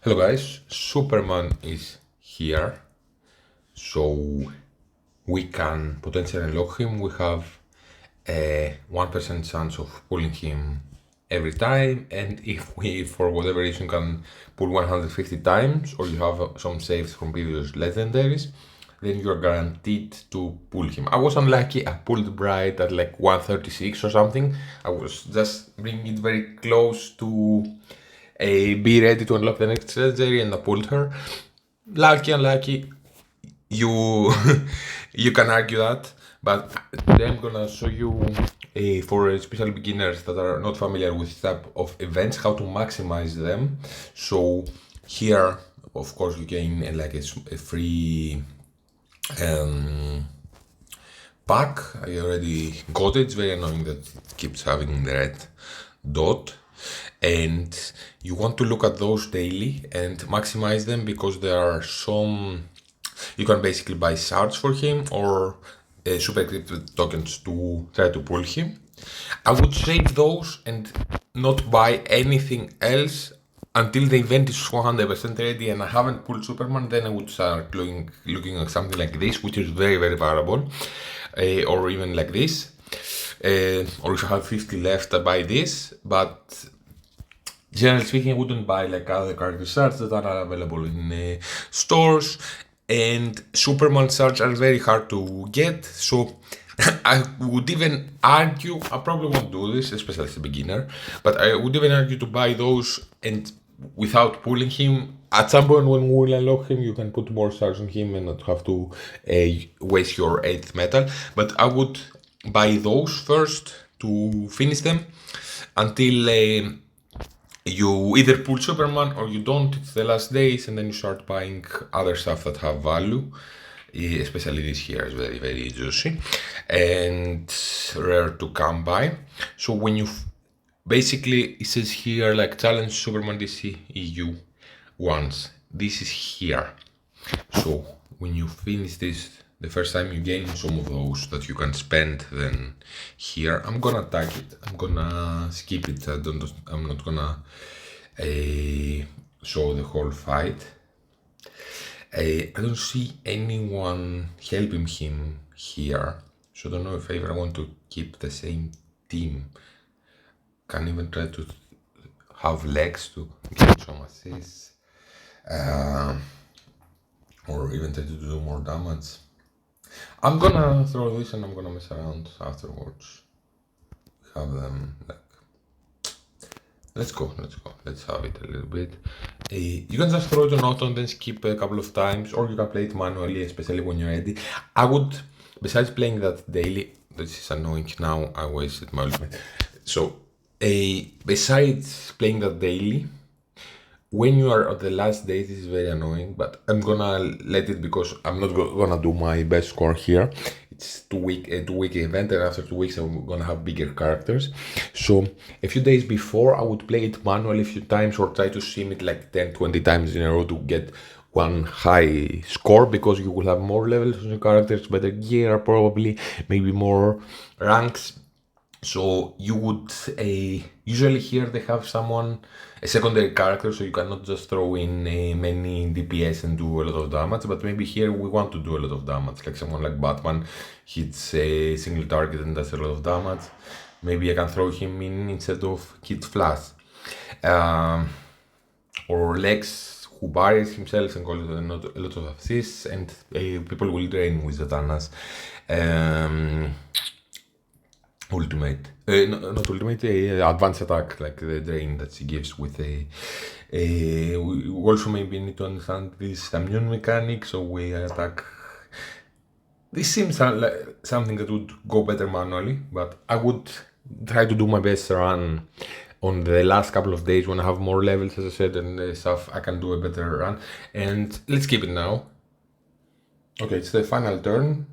Hello guys, Superman is here, so we can potentially unlock him. We have a 1% chance of pulling him every time, and if we for whatever reason can pull 150 times, or you have some saves from previous legendaries, then you're guaranteed to pull him. I was unlucky, I pulled Bright at like 136 or something. I was just bringing it very close to be ready to unlock the next legendary, and I pulled her. Lucky, unlucky, you you can argue that, but today I'm gonna show you for especially beginners that are not familiar with this type of events how to maximize them. So here, of course, you gain like a free pack. I already got it. It's very annoying that it keeps having the red dot, and you want to look at those daily and maximize them because there are some you can basically buy shards for him or super encrypted tokens to try to pull him. I would save those and not buy anything else until the event is 100% ready and I haven't pulled Superman. Then I would start looking at something like this, which is very, very valuable, or even like this. Or if you have 50 left, I buy this. But generally speaking, I wouldn't buy like other character shards that are available in stores. And Superman shards are very hard to get, so I would even argue, I probably won't do this, especially as a beginner, but I would even argue to buy those and without pulling him. At some point when we will unlock him, you can put more shards on him and not have to waste your 8th metal. But I would buy those first to finish them until you either pull Superman or you don't. It's the last days, and then you start buying other stuff that have value. Especially this here is very, very juicy and rare to come by. So when you basically, it says here like challenge Superman DC EU once. This is here. So when you finish this the first time, you gain some of those that you can spend then here. I'm gonna attack it. I'm gonna skip it. I'm not gonna show the whole fight. I don't see anyone helping him here, so I don't know if I ever want to keep the same team. Can't even try to have legs to get some assists, or even try to do more damage. I'm gonna throw this and I'm gonna mess around afterwards. Have them like. Let's go. Let's have it a little bit. You can just throw it on auto and then skip a couple of times, or you can play it manually, especially when you're ready. I would, besides playing that daily, this is annoying now, I wasted my ultimate. So, besides playing that daily, when you are at the last day, this is very annoying, but I'm gonna let it because I'm not gonna do my best score here. It's a 2 week event, and after 2 weeks I'm gonna have bigger characters. So a few days before I would play it manually a few times or try to sim it like 10-20 times in a row to get one high score, because you will have more levels on your characters, better gear probably, maybe more ranks. So you would usually here they have a secondary character, so you cannot just throw in many DPS and do a lot of damage. But maybe here we want to do a lot of damage, like someone like Batman hits a single target and does a lot of damage. Maybe I can throw him in instead of Kid Flash, or Lex, who buries himself and calls a lot of assists, and people will drain with Zatanna's ultimate, not ultimate, advanced attack, like the drain that she gives with we also maybe need to understand this immune mechanic, so we attack. This seems like something that would go better manually, but I would try to do my best run on the last couple of days when I have more levels, as I said, and stuff. I can do a better run, and let's keep it now. Okay, it's the final turn,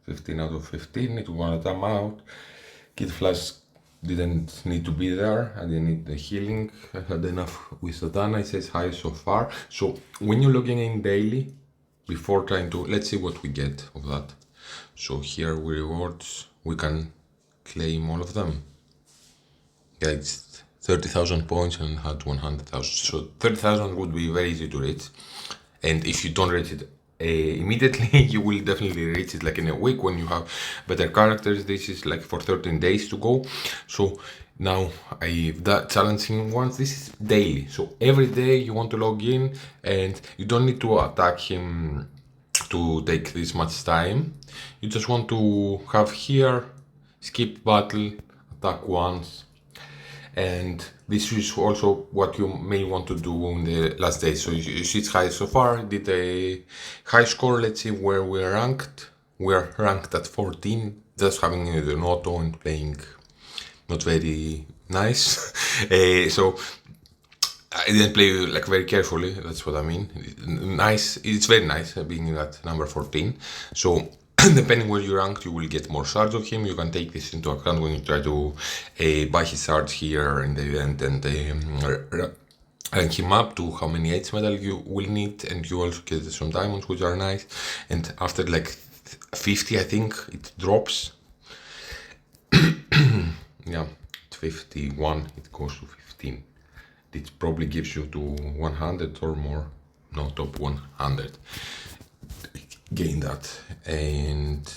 15 out of 15, it wanna time out. Kid Flash didn't need to be there, I didn't need the healing, I had enough with Satana, it says hi so far. So when you're logging in daily, before trying to, let's see what we get of that. So here we rewards, we can claim all of them. Yeah, it's 30,000 points and had 100,000. So 30,000 would be very easy to reach. And if you don't reach it immediately, you will definitely reach it like in a week when you have better characters. This is like for 13 days to go. So now I've that challenging ones. This is daily. So every day you want to log in and you don't need to attack him to take this much time. You just want to have here, skip battle, attack once, and this is also what you may want to do in the last day. So you see it's high so far, did a high score. Let's see where we're ranked. We're ranked at 14, just having an auto and playing not very nice. So I didn't play like very carefully. That's what I mean. Nice. It's very nice being at number 14. So depending where you rank, you will get more shards of him. You can take this into account when you try to buy his shards here in the event and rank him up to how many H metal you will need, and you also get some diamonds, which are nice. And after like 50, I think it drops. Yeah, 51. It goes to 15. It probably gives you to 100 or more. No, top 100. Gain that, and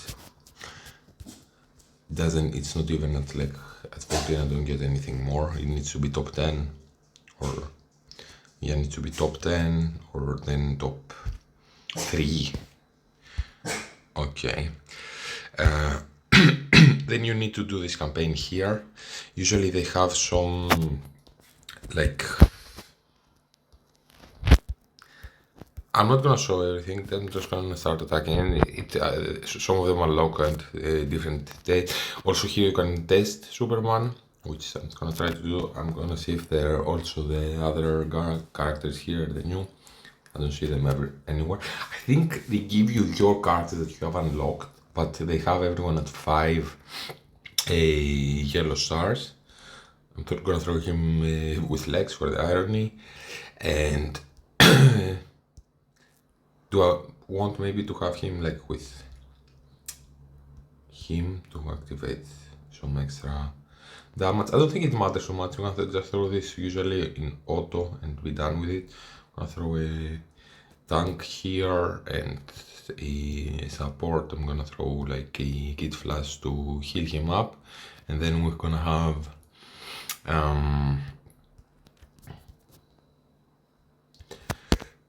doesn't. It's not even at like at 14. I don't get anything more. It needs to be top 10, or yeah, it needs to be top 10 or then top 3. Okay. Then you need to do this campaign here. Usually they have some like, I'm not gonna show everything. I'm just gonna start attacking, and some of them are local and different dates. Also here you can test Superman, which I'm gonna try to do. I'm gonna see if there are also the other characters here, the new. I don't see them ever anywhere. I think they give you your character that you have unlocked, but they have everyone at 5 yellow stars. I'm gonna throw him with legs for the irony, and do I want maybe to have him like with him to activate some extra damage? I don't think it matters so much. I'm gonna just throw this usually in auto and be done with it. I'm gonna throw a tank here and a support. I'm gonna throw like a kid flash to heal him up, and then we're gonna have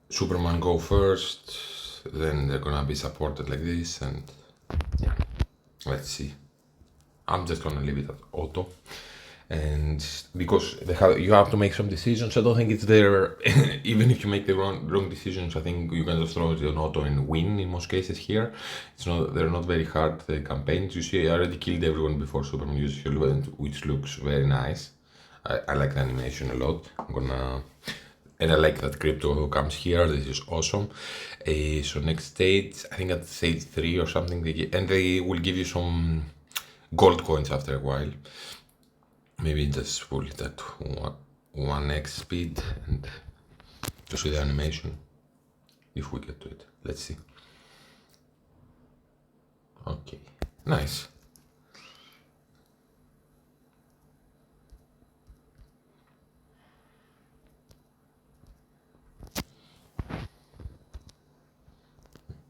Superman go first, then they're gonna be supported like this, and yeah, let's see. I'm just gonna leave it at auto, and because you have to make some decisions. I don't think it's there. Even if you make the wrong decisions, I think you can just throw it on auto and win in most cases here. They're not very hard, the campaigns. You see, I already killed everyone before Superman uses Shield, which looks very nice. I like the animation a lot. And I like that crypto comes here. This is awesome. So next stage, I think at stage 3 or something, they will give you some gold coins after a while. Maybe just pull it at 1x speed and to see the animation, if we get to it. Let's see. Okay, nice.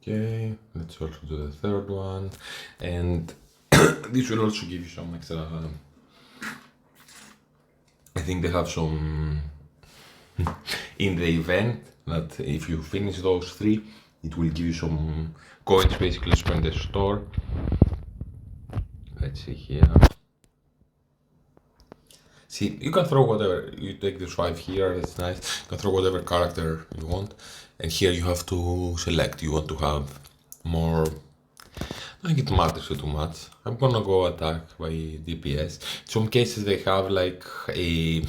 Okay, let's also do the third one, and this will also give you some extra. I think they have some in the event that if you finish those 3, it will give you some coins, basically spend the store. Let's see here. See, you can throw whatever. You take this 5 here, it's nice. You can throw whatever character you want, and here you have to select. You want to have more. I think it matters too much. I'm gonna go attack by DPS. Some cases they have like a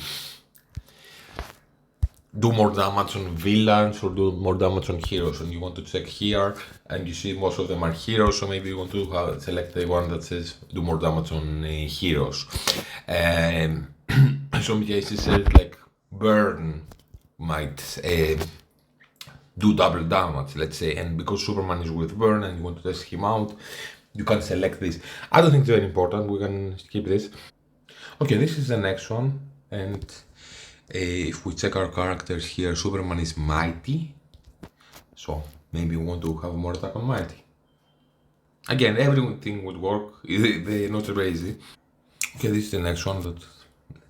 do more damage on villains or do more damage on heroes, and you want to check here, and you see most of them are heroes, so maybe you want to select the one that says do more damage on heroes. In some cases, like burn might do double damage, let's say, and because Superman is with burn and you want to test him out, you can select this. I don't think it's very important. We can skip this. Okay, this is the next one. And if we check our characters here, Superman is mighty, so maybe we want to have more attack on mighty. Again, everything would work. They're not crazy. Okay, this is the next one. Let's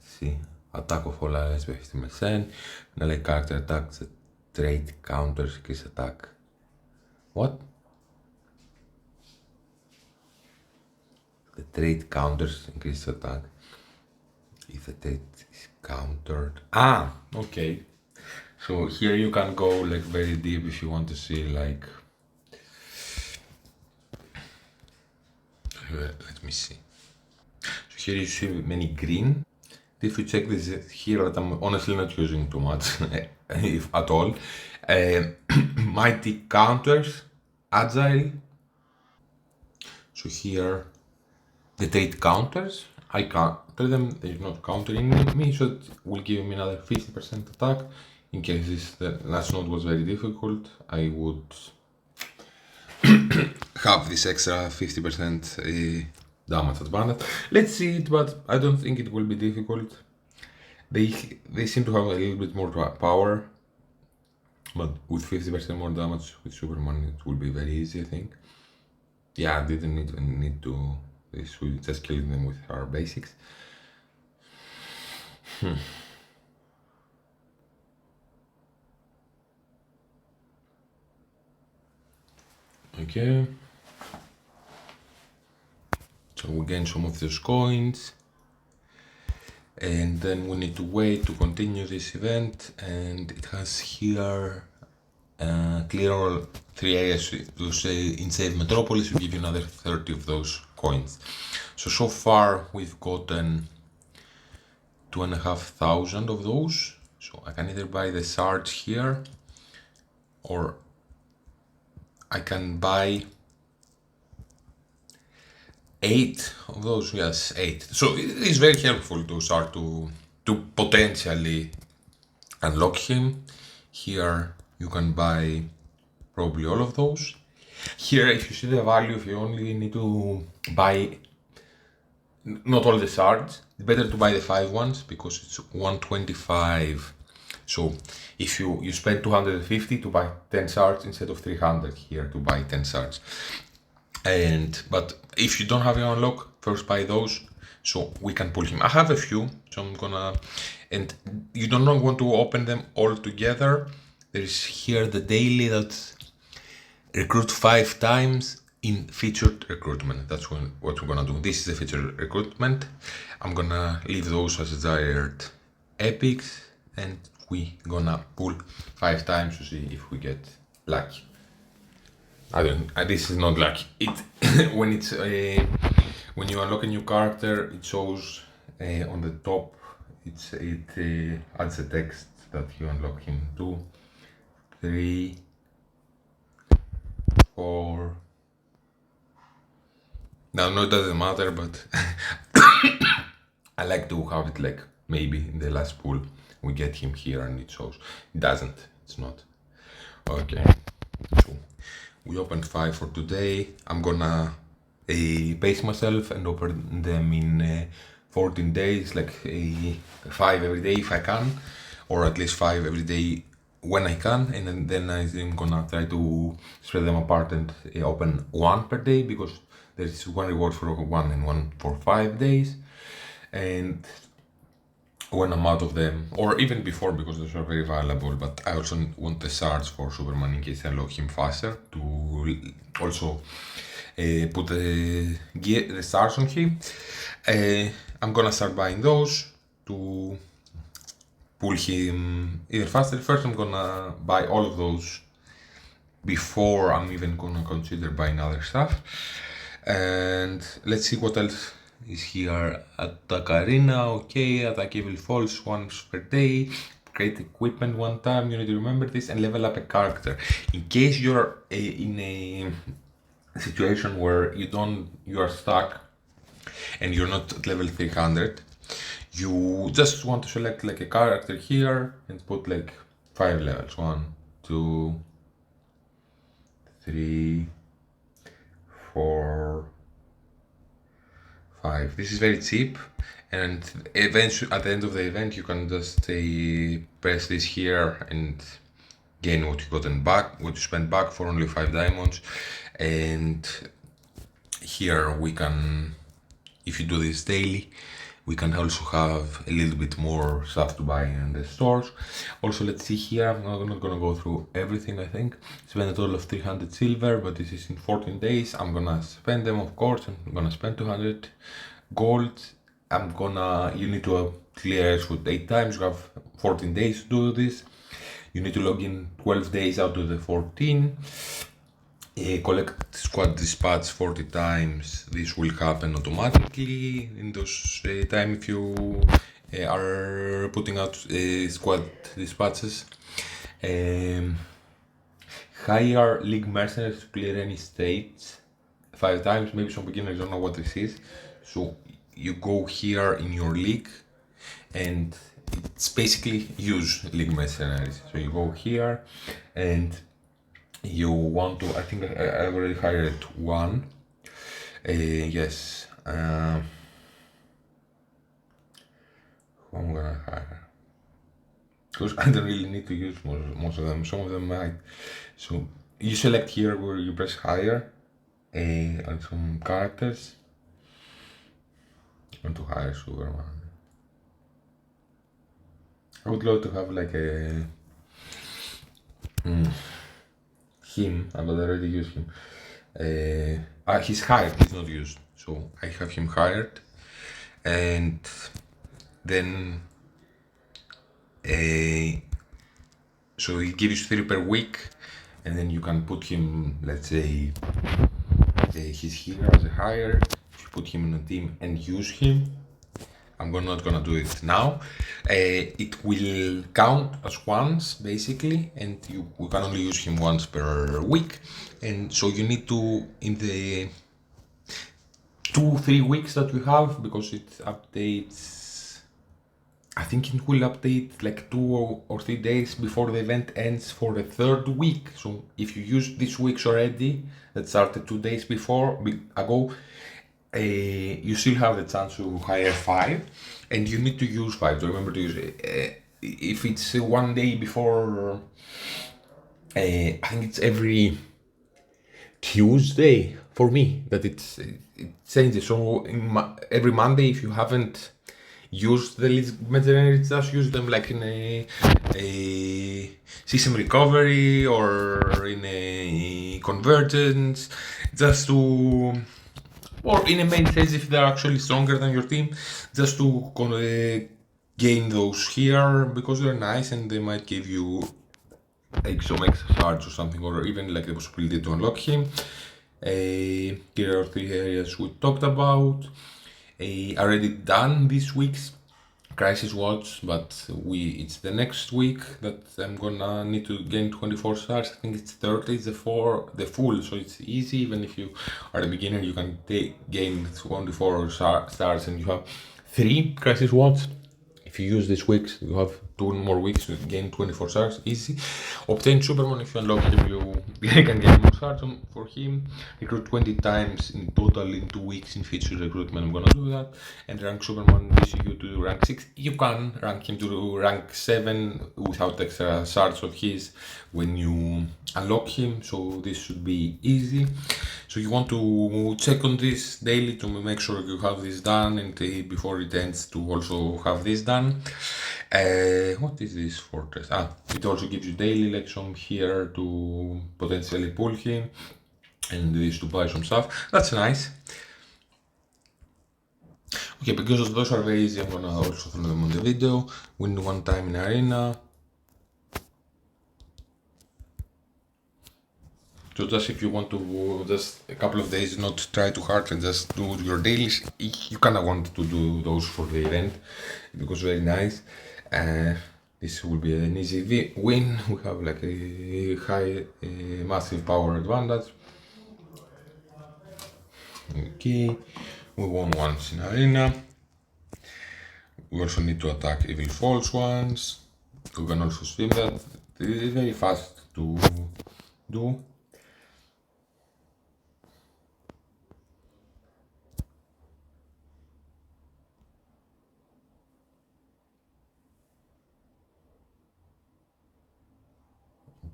see. Attack of all allies by 50%. Melee character attacks, the trait counters increase attack. What? The trait counters increase attack. If the trait is countered. Ah, okay. So here you can go like very deep if you want to see like. Let me see. So here you see many green. If you check this here, that I'm honestly not using too much, if at all. Mighty counters, agile. So here, the trait counters. I counter them, they're not countering me, so it will give me another 50% attack. In case the last node was very difficult, I would have this extra 50% damage advantage. Let's see it, but I don't think it will be difficult. They seem to have a little bit more power, but with 50% more damage with Superman it will be very easy, I think. Yeah, I didn't need to this, we just killed them with our basics. Okay. So we gain some of those coins. And then we need to wait to continue this event, and it has here clear all 3 areas to say in Save Metropolis will give you another 30 of those coins. So far we've gotten 2,500 of those. So I can either buy the shards here, or I can buy 8 of those. Yes, 8. So it is very helpful to start to potentially unlock him. Here you can buy probably all of those. Here, if you see the value, if you only need to buy not all the shards, it's better to buy the 5 ones because it's 125. So if you spend 250 to buy 10 shards instead of 300 here to buy 10 shards. But if you don't have your unlock, first buy those so we can pull him. I have a few, so I'm gonna, and you don't want to open them all together. There's here the daily that's recruit 5 times in featured recruitment. That's what we're gonna do. This is the featured recruitment. I'm gonna leave those as desired epics, and we gonna pull 5 times to see if we get lucky. I don't. This is not lucky. It when it's when you unlock a new character, it shows on the top. It adds a text that you unlock him 2, 3, 4. Now, no, it doesn't matter, but I like to have it like maybe in the last pull we get him here and it shows. It doesn't. It's not. Okay. So we opened 5 for today. I'm gonna pace myself and open them in 14 days, like 5 every day if I can, or at least 5 every day when I can, and then I'm gonna try to spread them apart and open 1 per day, because there's 1 reward for 1 and 1 for 5 days. And when I'm out of them, or even before, because those are very valuable, but I also want the shards for Superman in case I unlock him faster, to also put the shards on him. I'm gonna start buying those to pull him even faster. First I'm gonna buy all of those before I'm even gonna consider buying other stuff. And let's see what else is here. Attack arena, okay. Attack evil falls once per day. Create equipment 1 time. You need to remember this, and level up a character. In case you're in a situation where you are stuck and you're not at level 300, you just want to select like a character here and put like 5 levels. 1, 2, 3, 4, 5. This is very cheap, and eventually at the end of the event you can just press this here and gain what you gotten back, what you spent back for only 5 diamonds. And here we can, if you do this daily, we can also have a little bit more stuff to buy in the stores. Also, let's see here, I'm not gonna go through everything. I think spend a total of 300 silver, but this is in 14 days. I'm gonna spend them, of course. I'm gonna spend 200 gold. You need to clear with 8 times. You have 14 days to do this. You need to log in 12 days out of the 14. Collect squad dispatch 40 times. This will happen automatically in those time if you are putting out squad dispatches. Hire League Mercenaries to clear any states 5 times. Maybe some beginners don't know what this is. So you go here in your league and it's basically use League Mercenaries. So you go here and you want to, I think I already hired one. Yes. Who I'm gonna hire? Because I don't really need to use most of them. Some of them might. So you select here where you press hire and some characters. I want to hire Superman. I would love to have like a him, but I already used him. He's hired, he's not used. So I have him hired. And then so he gives 3 per week, and then you can put him, let's say he's here as a hire. If you put him in a team and use him, I'm not gonna do it now. It will count as once basically, and we can only use him once per week. And so you need to, in the 2-3 weeks that we have, because it updates, I think it will update like 2 or 3 days before the event ends for the 3rd week. So if you use this week's already, that started 2 days ago, you still have the chance to hire 5, and you need to use 5. So remember to use it. If it's 1 day before, I think it's every Tuesday for me that it changes. So every Monday, if you haven't used the mercenaries, just use them like in a system recovery or in a convergence, just to, or in a main phase if they're actually stronger than your team, just to gain those here, because they're nice and they might give you like some extra shards or something, or even like the possibility to unlock him. Here are 3 areas we talked about. Already done this week's Crisis Watch, but it's the next week that I'm gonna need to gain 24 stars. I think it's 30, it's the full, so it's easy. Even if you are a beginner, you can gain 24 stars, and you have 3 Crisis Watch. If you use this week, you have 2 more weeks to gain 24 stars, easy. Obtain Superman. If you unlock him, you can get more stars for him. Recruit 20 times in total in 2 weeks in feature recruitment. I'm gonna do that. And rank Superman you to rank 6. You can rank him to rank 7 without extra shards of his when you unlock him, so this should be easy. So you want to check on this daily to make sure you have this done, and before it ends to also have this done. What is this fortress? It also gives you daily like some here to potentially pull him, and this to buy some stuff. That's nice. Okay, because those are very easy, I'm gonna also throw them on the video. Win 1 time in arena. So just if you want to just a couple of days not try too hard and just do your dailies, you kinda want to do those for the event, because very nice. This will be an easy win. We have like a high, massive power advantage. Okay, we won once in arena. We also need to attack evil false ones. We can also swim that. It is very fast to do.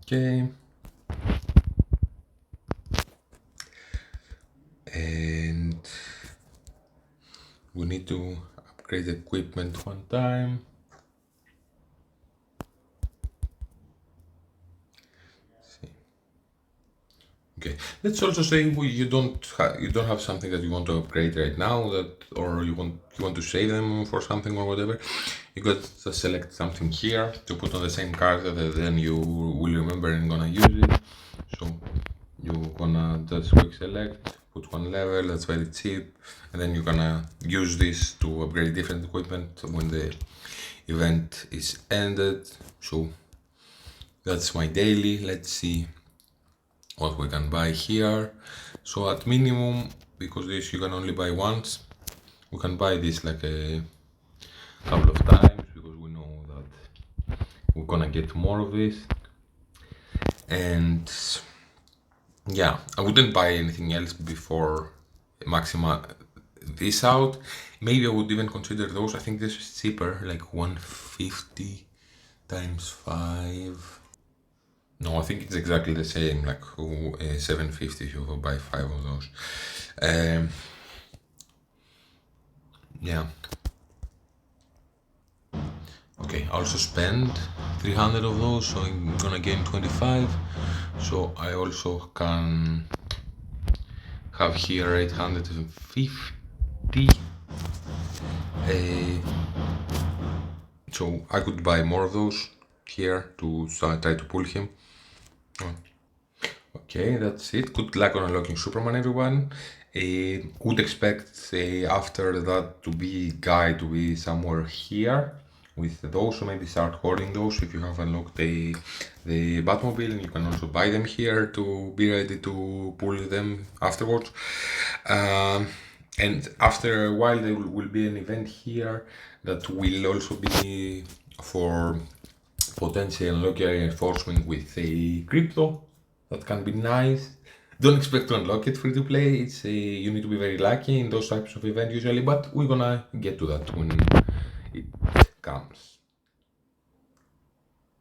Okay. And we need to upgrade equipment one time. Okay. Let's also say you don't have something that you want to upgrade right now, or you want to save them for something or whatever. You got to select something here to put on the same card that then you will remember and gonna use it. So you're gonna just quick select, put one level, that's very cheap, and then you're gonna use this to upgrade different equipment when the event is ended. So that's my daily. Let's see what we can buy here. So at minimum, because this you can only buy once, we can buy this like a couple of times because we know that we're gonna get more of this. And yeah, I wouldn't buy anything else before maxima this out. Maybe I would even consider those. I think this is cheaper, like 150 times 5. No, I think it's exactly the same, like 750 if you buy 5 of those. Yeah. Okay, I also spend 300 of those, so I'm gonna gain 25. So I also can have here 850. So I could buy more of those here to try to pull him. Okay, that's it. Good luck on unlocking Superman, everyone. Would expect after that to be guy to be somewhere here with those, so maybe start hoarding those if you have unlocked the Batmobile, and you can also buy them here to be ready to pull them afterwards. And after a while, there will be an event here that will also be for potential unlocking reinforcement with a crypto. That can be nice. Don't expect to unlock it free to play. You need to be very lucky in those types of events usually, but we're gonna get to that when it comes.